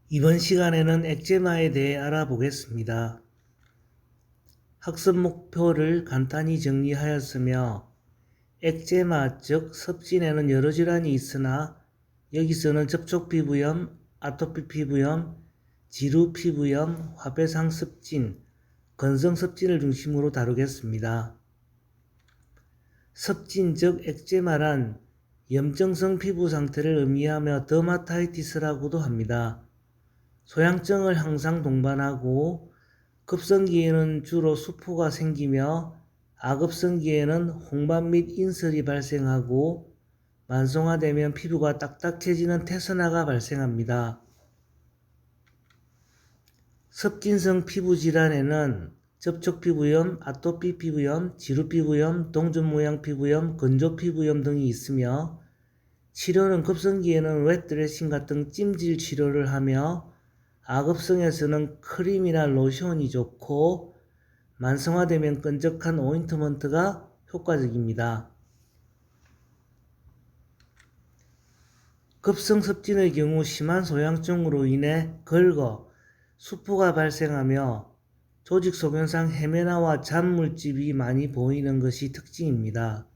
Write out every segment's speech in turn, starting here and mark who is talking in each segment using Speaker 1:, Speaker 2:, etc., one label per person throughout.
Speaker 1: 이번 시간에는 엑제마에 대해 알아보겠습니다. 학습 목표를 간단히 정리하였으며 엑제마 즉 섭진에는 여러 질환이 있으나 여기서는 접촉 피부염, 아토피 피부염, 지루 피부염, 화배상 습진, 건성 습진을 중심으로 다루겠습니다. 섭진 즉 엑제마란 염증성 피부 상태를 의미하며 더마타이티스라고도 합니다. 소양증을 항상 동반하고 급성기에는 주로 수포가 생기며 아급성기에는 홍반 및 인설이 발생하고 만성화되면 피부가 딱딱해지는 태선화가 발생합니다. 섭진성 피부질환에는 접촉피부염, 아토피 피부염, 지루피부염, 동전모양 피부염, 건조피부염 등이 있으며 치료는 급성기에는 웻드레싱 같은 찜질 치료를 하며 아급성에서는 크림이나 로션이 좋고 만성화되면 끈적한 오인트먼트가 효과적입니다. 급성습진의 경우 심한 소양증으로 인해 걸거, 수포가 발생하며 조직 소견상 헤메나와 잔물집이 많이 보이는 것이 특징입니다.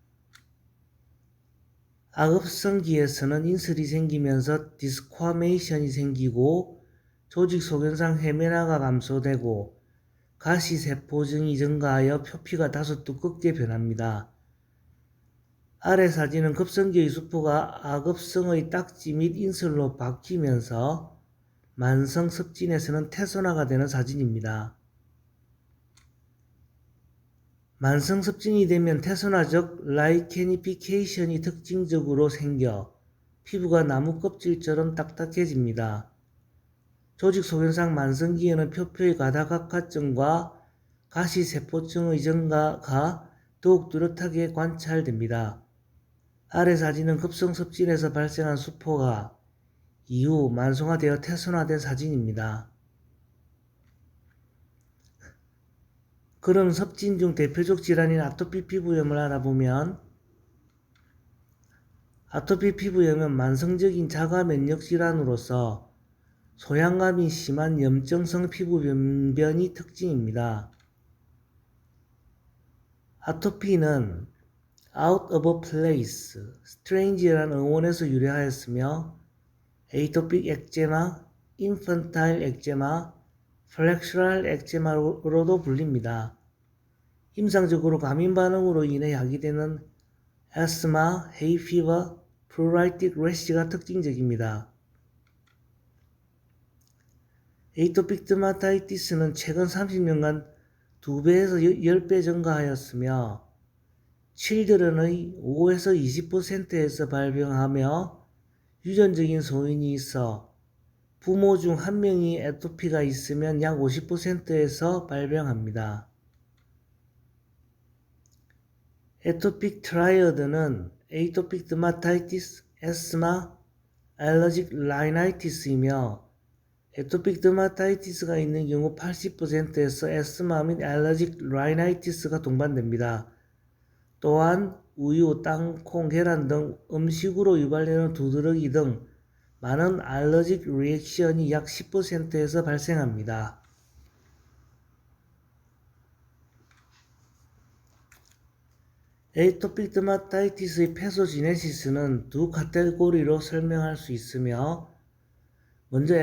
Speaker 1: 아급성기에서는 인슬이 생기면서 디스쿼메이션이 생기고 조직 소견상 헤메나가 감소되고 가시세포증이 증가하여 표피가 다소 두껍게 변합니다. 아래 사진은 급성기의 수포가 아급성의 딱지 및 인슬로 바뀌면서 만성 습진에서는 태선화가 되는 사진입니다. 만성 습진이 되면 태선화적 라이케니피케이션이 특징적으로 생겨 피부가 나무 껍질처럼 딱딱해집니다. 조직 소견상 만성기에는 표피의 가다각화증과 가시세포증의 증가가 더욱 뚜렷하게 관찰됩니다. 아래 사진은 급성습진에서 발생한 수포가 이후 만성화되어 태선화된 사진입니다. 그럼 섭진 중 대표적 질환인 아토피 피부염을 알아보면 아토피 피부염은 만성적인 자가 면역 질환으로서 소양감이 심한 염증성 피부 변변이 특징입니다. 아토피는 out of place, strange라는 어원에서 유래하였으며 에이토픽 엑제마, 인펀타일 엑제마, 플렉슈럴 엑제마로도 불립니다. 임상적으로 감인 반응으로 인해 야기되는 아스마, 헤이피버, 프루라이틱 래시가 특징적입니다. 에이토픽 더마타이티스는 최근 30년간 2배에서 10배 증가하였으며 칠드런의 5에서 20%에서 발병하며 유전적인 소인이 있어 부모 중 한 명이 애토피가 있으면 약 50%에서 발병합니다. 애토픽 트라이어드는 에이토픽 더마타이티스, 에스마, 알러직 라이나이티스이며 애토픽 더마타이티스가 있는 경우 80%에서 에스마 및 알러직 라이나이티스가 동반됩니다. 또한 우유, 땅콩, 계란 등 음식으로 유발되는 두드러기 등 많은 알러직 리액션이 약 10%에서 발생합니다. 에이토픽 더마타이티스의 패소지네시스는 두 카테고리로 설명할 수 있으며 먼저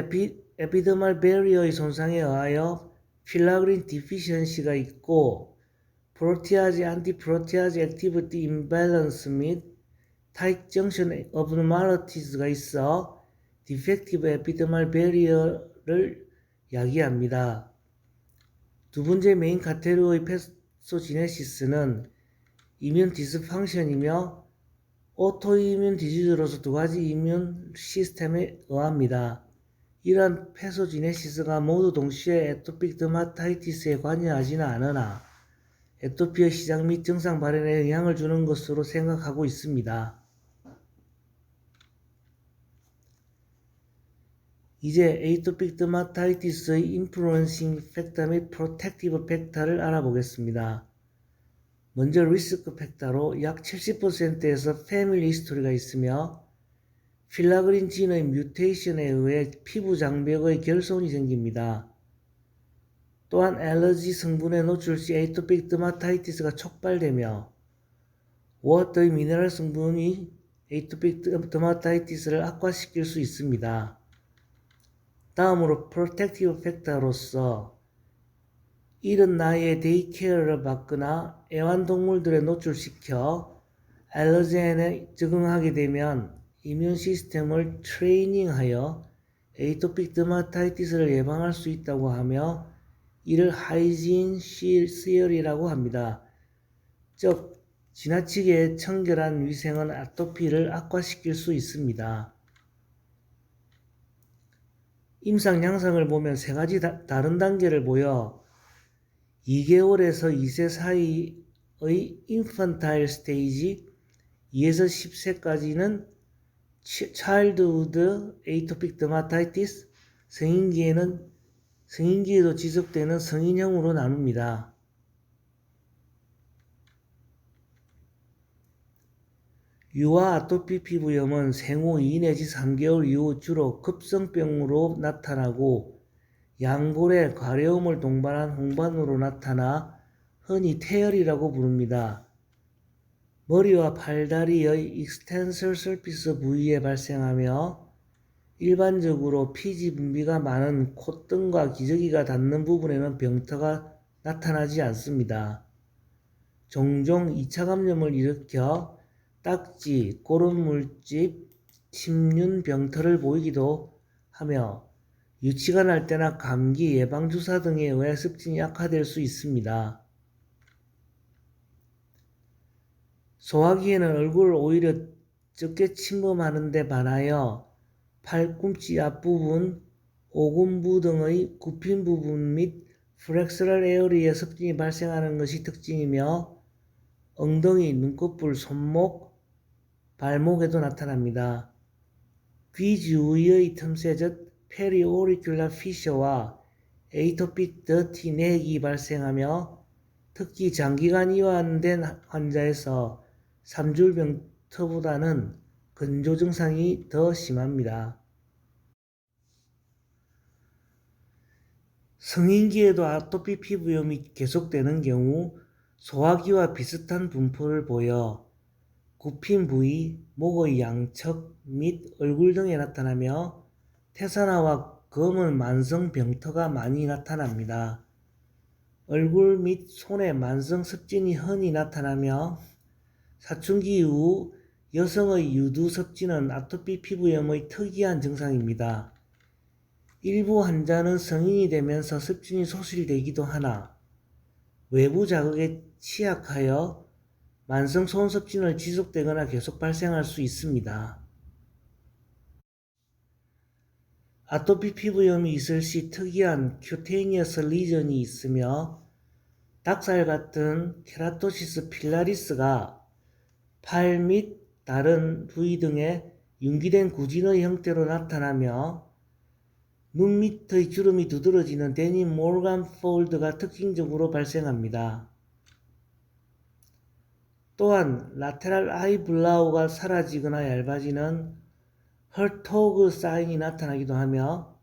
Speaker 1: 에피더말 베리어의 손상에 의하여 필라그린 디피션시가 있고 프로티아제 안티프로티아제 액티비티 임밸런스 및 타이트 정션 어브노말리티스가 있어 디펙티브 에피더말 베리어를 야기합니다. 두 번째 메인 카테고리의 패소지네시스는 이뮨 디스펑션이며 오토이뮨 디지즈로서 두 가지 이뮨 시스템에 의합니다. 이러한 패소지네시스가 모두 동시에 에토픽 더마타이티스에 관여하지는 않으나 에토피의 시작 및 증상 발현에 영향을 주는 것으로 생각하고 있습니다. 이제 에이토픽 더마타이티스의 인플루언싱 팩터 및 프로텍티브 팩터를 알아보겠습니다. 먼저 리스크 팩터로 약 70%에서 패밀리 히스토리가 있으며 필라그린 진의 뮤테이션에 의해 피부 장벽의 결손이 생깁니다. 또한 알러지 성분에 노출 시 에이토픽 더마타이티스가 촉발되며 워터의 미네랄 성분이 에이토픽 더마타이티스를 악화시킬 수 있습니다. 다음으로 프로텍티브 팩터로서 이른 나이에 데이케어를 받거나 애완동물들에 노출시켜 알러젠에 적응하게 되면 이뮨 시스템을 트레이닝하여 에이토픽 더마타이티스를 예방할 수 있다고 하며 이를 하이진 시어리라고 합니다. 즉 지나치게 청결한 위생은 아토피를 악화시킬 수 있습니다. 임상 양상을 보면 세 가지 다른 단계를 보여 2개월에서 2세 사이의 인펀타일 스테이지, 2에서 10세까지는 차일드후드 에이토픽 더마타이티스, 성인기에도 지속되는 성인형으로 나눕니다. 유아 아토피 피부염은 생후 2 내지 3개월 이후 주로 급성병으로 나타나고 양골에 가려움을 동반한 홍반으로 나타나 흔히 태열이라고 부릅니다. 머리와 팔다리의 익스텐설 서피스 부위에 발생하며 일반적으로 피지 분비가 많은 콧등과 기저귀가 닿는 부분에는 병터가 나타나지 않습니다. 종종 2차 감염을 일으켜 딱지, 고름물집, 침륜 병터를 보이기도 하며 유치가 날 때나 감기 예방주사 등에 의해 습진이 악화될 수 있습니다. 소화기에는 얼굴을 오히려 적게 침범하는 데 반하여 팔꿈치 앞부분, 오금부 등의 굽힌 부분 및 플렉서럴 에어리에 습진이 발생하는 것이 특징이며 엉덩이, 눈꺼풀, 손목, 발목에도 나타납니다. 귀 주위의 틈새적 페리오리큘라 피셔와 에이토픽 더티 넥이 발생하며 특히 장기간 이완된 환자에서 3줄 병터보다는 건조 증상이 더 심합니다. 성인기에도 아토피 피부염이 계속되는 경우 소화기와 비슷한 분포를 보여 굽힌 부위, 목의 양측 및 얼굴 등에 나타나며 태산화와 검은 만성 병터가 많이 나타납니다. 얼굴 및 손에 만성 습진이 흔히 나타나며 사춘기 이후 여성의 유두 습진은 아토피 피부염의 특이한 증상입니다. 일부 환자는 성인이 되면서 습진이 소실되기도 하나 외부 자극에 취약하여 만성 소음섭진을 지속되거나 계속 발생할 수 있습니다. 아토피 피부염이 있을 시 특이한 큐테니어스 리전이 있으며 닭살 같은 케라토시스 필라리스가 팔 및 다른 부위 등에 융기된 구진의 형태로 나타나며 눈 밑의 주름이 두드러지는 데니 모르간 폴드가 특징적으로 발생합니다. 또한 라테랄 아이 블라우가 사라지거나 얇아지는 헐토그 사인이 나타나기도 하며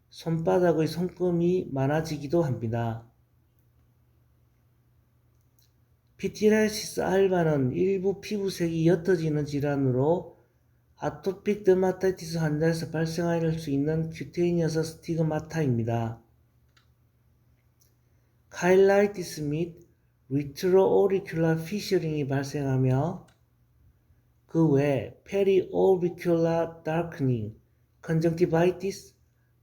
Speaker 1: 손바닥의 손금이 많아지기도 합니다. 피티라시스 알바는 일부 피부색이 옅어지는 질환으로 아토픽 더마타이티스 환자에서 발생할 수 있는 큐테니어스 스티그마타입니다. 카일라이티스 및 리트로오리큘라 피셔링이 발생하며 그 외 페리오비큘라 다크닝, 컨정티바이티스,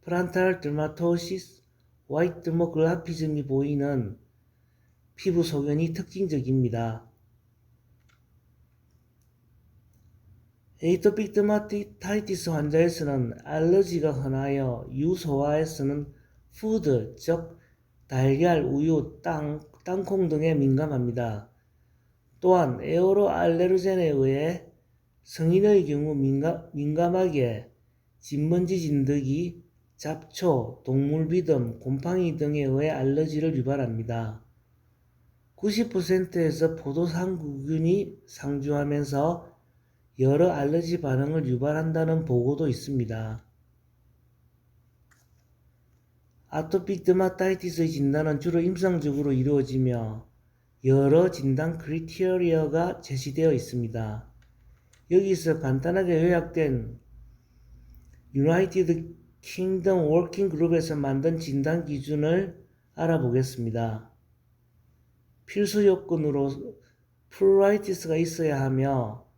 Speaker 1: 프란탈 더마토시스, 화이트 더모글라피즘이 보이는 피부 소견이 특징적입니다. 에이토픽 더마타이티스 환자에서는 알러지가 흔하여 유소화에서는 푸드, 즉 달걀, 우유, 땅콩 등에 민감합니다. 또한 에어로 알레르겐에 의해 성인의 경우 민감하게 진먼지 진드기, 잡초, 동물 비듬, 곰팡이 등에 의해 알러지를 유발합니다. 90%에서 포도당구균이 상주하면서 여러 알러지 반응을 유발한다는 보고도 있습니다. 아토픽 더마타이티스의 진단은 주로 임상적으로 이루어지며 여러 진단 크리테리어가 제시되어 있습니다. 여기서 간단하게 요약된 유나이티드 킹덤 워킹 그룹에서 만든 진단 기준을 알아보겠습니다. 필수 요건으로 플루라이티스가 있어야 하며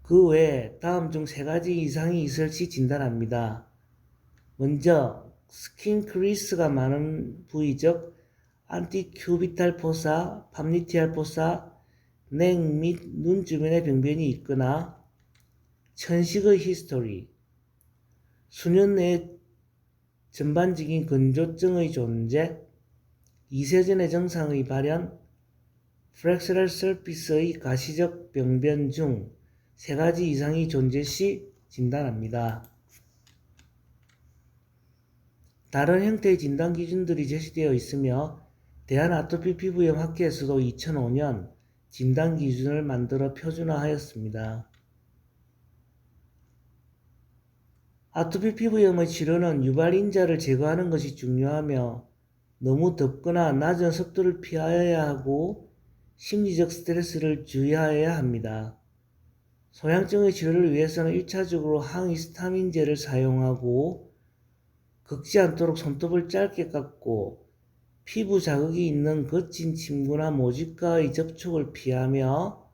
Speaker 1: 그 외에 다음 중 세 가지 이상이 있을 시 진단합니다. 먼저 스킨 크리스가 많은 부위 즉 안티큐비탈 포사, 팜니티알 포사, 냉 및 눈 주변에 병변이 있거나 천식의 히스토리, 수년 내에 전반적인 건조증의 존재, 이세전의 증상의 발현, 플렉스럴 서피스의 가시적 병변 중 세 가지 이상이 존재 시 진단합니다. 다른 형태의 진단 기준들이 제시되어 있으며 대한아토피 피부염 학회에서도 2005년 진단 기준을 만들어 표준화하였습니다. 아토피 피부염의 치료는 유발인자를 제거하는 것이 중요하며 너무 덥거나 낮은 습도를 피하여야 하고 심리적 스트레스를 주의하여야 합니다. 소양증의 치료를 위해서는 1차적으로 항히스타민제를 사용하고 긁지 않도록 손톱을 짧게 깎고 피부 자극이 있는 거친 침구나 모직과의 접촉을 피하며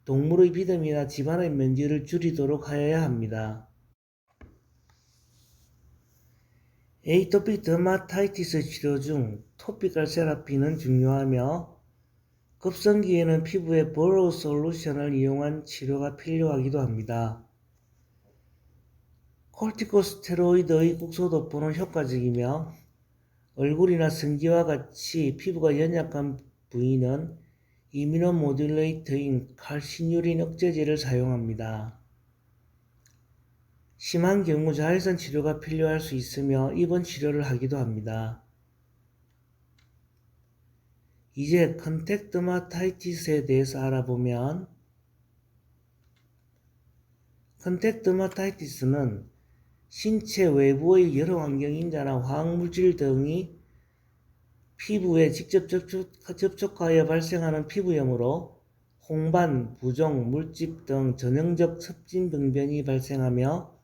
Speaker 1: 동물의 비듬이나 집안의 먼지를 줄이도록 하여야 합니다. 에이토픽 더마타이티스 치료 중 토피컬 세라피는 중요하며 급성기에는 피부에 보로 솔루션을 이용한 치료가 필요하기도 합니다. 콜티코스테로이드의 국소도포는 효과적이며 얼굴이나 성기와 같이 피부가 연약한 부위는 이뮤노모듈레이터인 칼시뉴린 억제제를 사용합니다. 심한 경우 자외선 치료가 필요할 수 있으며 입원 치료를 하기도 합니다. 이제 컨택 더마타이티스에 대해서 알아보면 컨택 더마타이티스는 신체 외부의 여러 환경인자나 화학물질 등이 피부에 직접 접촉하여 발생하는 피부염으로 홍반, 부종, 물집 등 전형적 습진 병변이 발생하며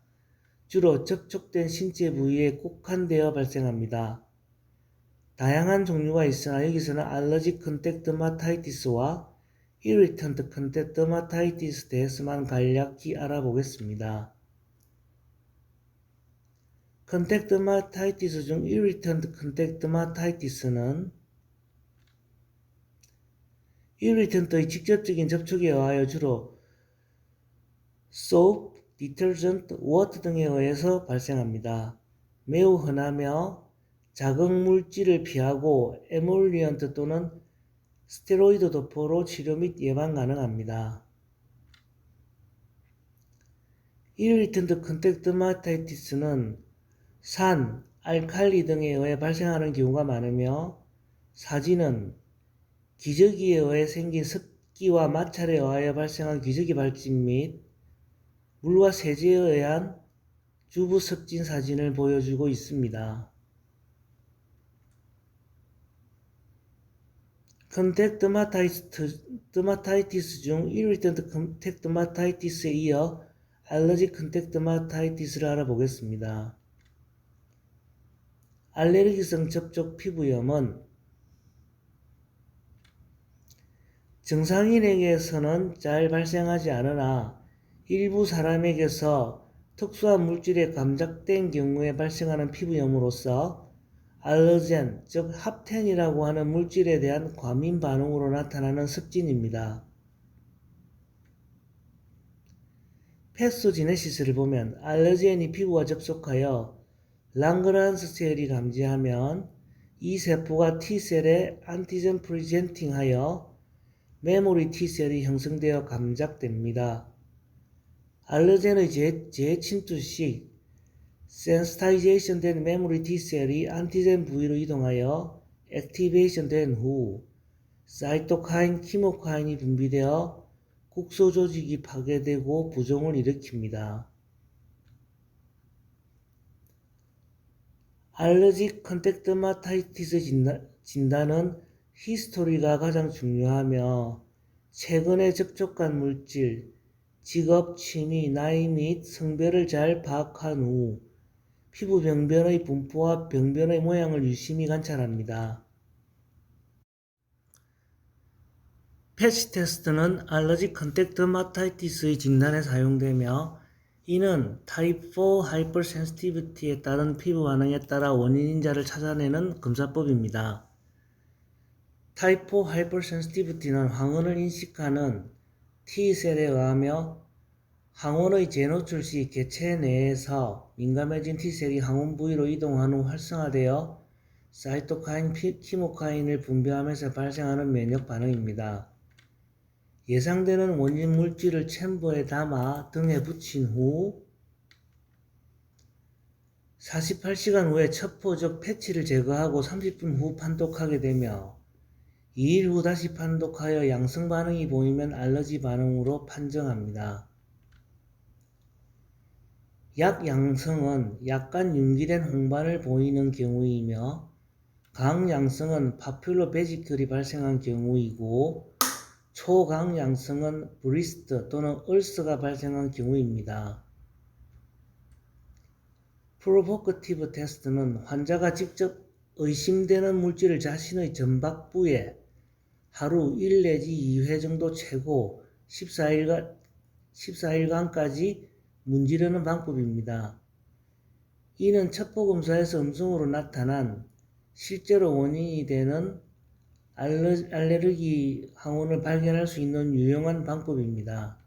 Speaker 1: 주로 접촉된 신체 부위에 국한되어 발생합니다. 다양한 종류가 있으나 여기서는 알러직 컨택 더마타이티스와 이리턴트 컨택 더마타이티스에 대해서만 간략히 알아보겠습니다. 컨택 더마타이티스 중 이리턴트 컨택 더마타이티스는 이리턴트의 직접적인 접촉에 의하여 주로 소프, 디터전트, 워터 등에 의해서 발생합니다. 매우 흔하며 자극물질을 피하고 에몰리언트 또는 스테로이드 도포로 치료 및 예방 가능합니다. 이리턴트 컨택 더마타이티스는 산, 알칼리 등에 의해 발생하는 경우가 많으며 사진은 기저귀에 의해 생긴 습기와 마찰에 의하여 발생한 기저귀 발진 및 물과 세제에 의한 주부 습진 사진을 보여주고 있습니다. 컨택 더마타이티스 중 이리턴트 컨택 더마타이티스에 이어 알러직 컨택 더마타이티스를 알아보겠습니다. 알레르기성 접촉 피부염은 정상인에게서는 잘 발생하지 않으나 일부 사람에게서 특수한 물질에 감작된 경우에 발생하는 피부염으로서 알러젠, 즉 합텐이라고 하는 물질에 대한 과민 반응으로 나타나는 습진입니다. 패소지네시스를 보면 알러젠이 피부와 접촉하여 랑그란스 셀이 감지하면 이 세포가 T셀에 안티젠 프리젠팅하여 메모리 T셀이 형성되어 감작됩니다. 알러젠의 재침투 시 센스타이제이션 된 메모리 T셀이 안티젠 부위로 이동하여 액티베이션 된 후 사이토카인, 키모카인이 분비되어 국소 조직이 파괴되고 부종을 일으킵니다. 알러직 컨택트마타이티스 진단은 히스토리가 가장 중요하며 최근에 접촉한 물질, 직업, 취미, 나이 및 성별을 잘 파악한 후 피부 병변의 분포와 병변의 모양을 유심히 관찰합니다. 패치 테스트는 알러직 컨택트마타이티스의 진단에 사용되며 이는 타입 4 하이퍼센시티비티에 따른 피부 반응에 따라 원인인자를 찾아내는 검사법입니다. 타입 4 하이퍼센시티비티는 황혼을 인식하는 T셀에 의하며 항원의 재노출 시 개체 내에서 민감해진 T셀이 항원 부위로 이동한 후 활성화되어 사이토카인, 키모카인을 분비하면서 발생하는 면역 반응입니다. 예상되는 원인 물질을 챔버에 담아 등에 붙인 후 48시간 후에 첩포 즉 패치를 제거하고 30분 후 판독하게 되며 2일 후 다시 판독하여 양성 반응이 보이면 알러지 반응으로 판정합니다. 약 양성은 약간 융기된 홍반을 보이는 경우이며 강 양성은 파퓰러 베지클이 발생한 경우이고 초강 양성은 브리스트 또는 얼스가 발생한 경우입니다. 프로보커티브 테스트는 환자가 직접 의심되는 물질을 자신의 전박부에 하루 1 내지 2회 정도 최고 14일간까지 문지르는 방법입니다. 이는 첩보검사에서 음성으로 나타난 실제로 원인이 되는 알레르기 항원을 발견할 수 있는 유용한 방법입니다.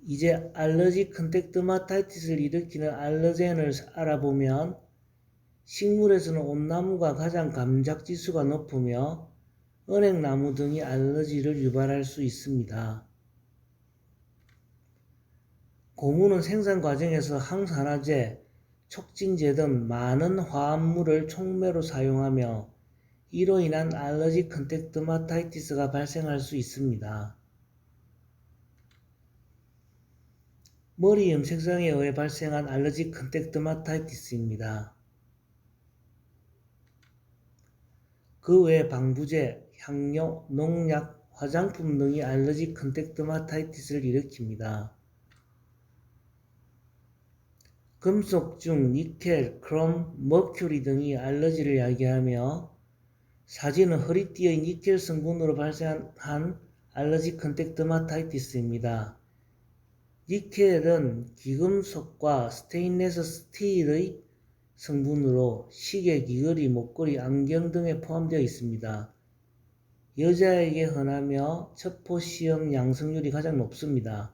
Speaker 1: 이제 알러직 컨택트마타이티스를 일으키는 알러젠을 알아보면 식물에서는 온나무가 가장 감작 지수가 높으며 은행나무 등이 알러지를 유발할 수 있습니다. 고무는 생산 과정에서 항산화제, 촉진제 등 많은 화합물을 촉매로 사용하며 이로 인한 알러직 컨택트마타이티스가 발생할 수 있습니다. 머리 염색상에 의해 발생한 알러직 컨택트마타이티스입니다. 그 외 방부제, 향료, 농약, 화장품 등이 알러직 컨택트마타이티스를 일으킵니다. 금속 중 니켈, 크롬, 머큐리 등이 알러지를 야기하며 사진은 허리띠의 니켈 성분으로 발생한 알러직 컨택트마타이티스입니다. 니켈은 귀금속과 스테인레스 스틸의 성분으로 시계, 귀걸이, 목걸이, 안경 등에 포함되어 있습니다. 여자에게 흔하며 첩포시험 양성률이 가장 높습니다.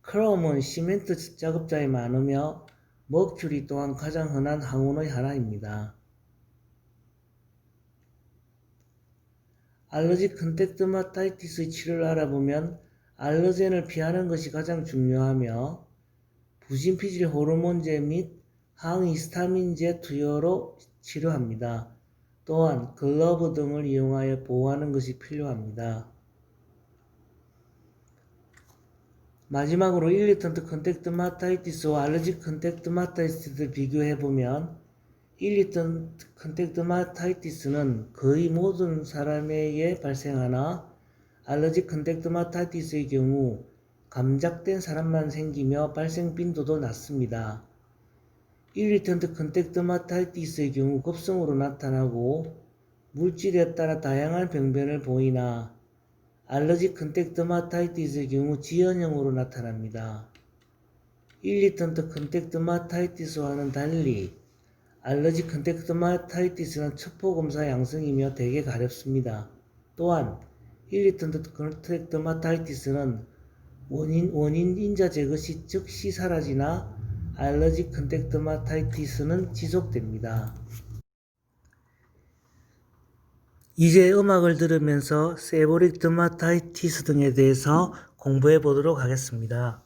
Speaker 1: 크롬은 시멘트 작업자에 많으며 머큐리 또한 가장 흔한 항원의 하나입니다. 알러직 컨택트마타이티스의 치료를 알아보면 알러젠을 피하는 것이 가장 중요하며 부신피질 호르몬제 및 항히스타민제 투여로 치료합니다. 또한 글러브 등을 이용하여 보호하는 것이 필요합니다. 마지막으로 일리턴트 컨택트마타이티스와 알러직 컨택트마타이티스를 비교해보면 일리턴트 컨택트마타이티스는 거의 모든 사람에게 발생하나 알러직 컨택트마타이티스의 경우 감작된 사람만 생기며 발생 빈도도 낮습니다. 일리턴트 컨택트마타이티스의 경우 급성으로 나타나고 물질에 따라 다양한 병변을 보이나 알러직 컨택트마타이티스의 경우 지연형으로 나타납니다. 일리턴트 컨택트마타이티스와는 달리 알러직 컨택트마타이티스는 첩보검사 양성이며 대개 가렵습니다. 또한 일리턴트 컨택트마타이티스는 원인 인자 제거 시 즉시 사라지나 알러직 컨택트마타이티스는 지속됩니다. 이제 음악을 들으면서 세보릭 드마타이티스 등에 대해서 공부해 보도록 하겠습니다.